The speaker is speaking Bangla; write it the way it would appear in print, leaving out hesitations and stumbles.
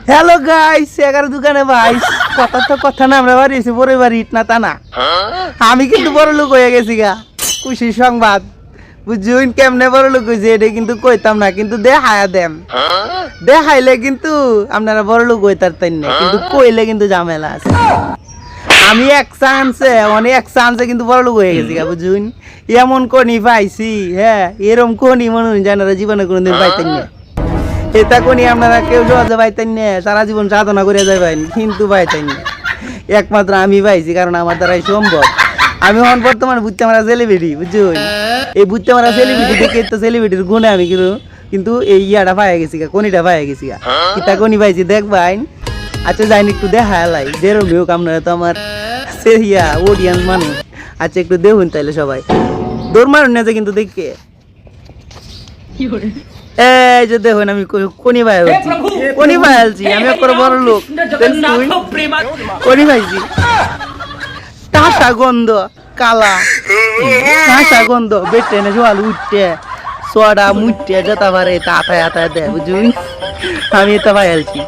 হ্যালো গাইস, এগারো দোকানে ভাই কথা তো কথা না, আমরা বাড়ি এসে বড় বাড়ি ইট না তা না, আমি কিন্তু বড় লোক হয়ে গেছি গা। খুশির সংবাদ বুঝুন, কেমনে বড় লোক হয়েছে এটা কিন্তু কইতাম না, কিন্তু দেখায়া দেন, দেখাইলে কিন্তু আপনারা বড় লোক হইতারতেন না, কিন্তু কইলে কিন্তু ঝামেলা আছে। আমি এক চান্সে কিন্তু বড় লোক হয়ে গেছি গা বুঝুন। এমন কোনি পাইছি, হ্যাঁ এরম কোনি মনে হয় জানারা জীবনে কোনোদিন পাইতেন না। এটা কোনি আপনারা কেউ সহজে পাইতেন না, সারা জীবন সাধনা করে যাবেন কিন্তু পাইতেন না। একমাত্র আমি পাইছি, কারণ আমার দ্বারাই সম্ভব। আমি এখন বর্তমানে বুঝতে মারা সেলিব্রিটি বুঝুন। এই বুঝতে মারা সেলিব্রিটি দেখে তো সেলিব্রিটির গুণে আমি কিন্তু এই ইয়াটা পাই গেছি গা, কোনিটা পাই গেছি গা। কিতা কোনি পাইছি দেখবাইন। আচ্ছা যাইনি একটু দেখা লাই যেরম হোক, আপনারা তো আমার সেরিয়া অডিয়েন্স মানুষ। আচ্ছা একটু দেখুন তাইলে সবাই, দৌড় মারুন না যে কিন্তু দেখে। এই যে দেখুন আমি কোনি ভাই কোনি ভাই আলছি, আমি করে বড় লোক কোনি ভাইছি। কাঁচা গন্ধ কালা, কাঁচা গন্ধ বেটে না জল উঠতে সোয়াডা মুঠতে যেতে পারে তা আতায় আতায় দেয় বুঝুন। আমি এটা ভাই আলছি।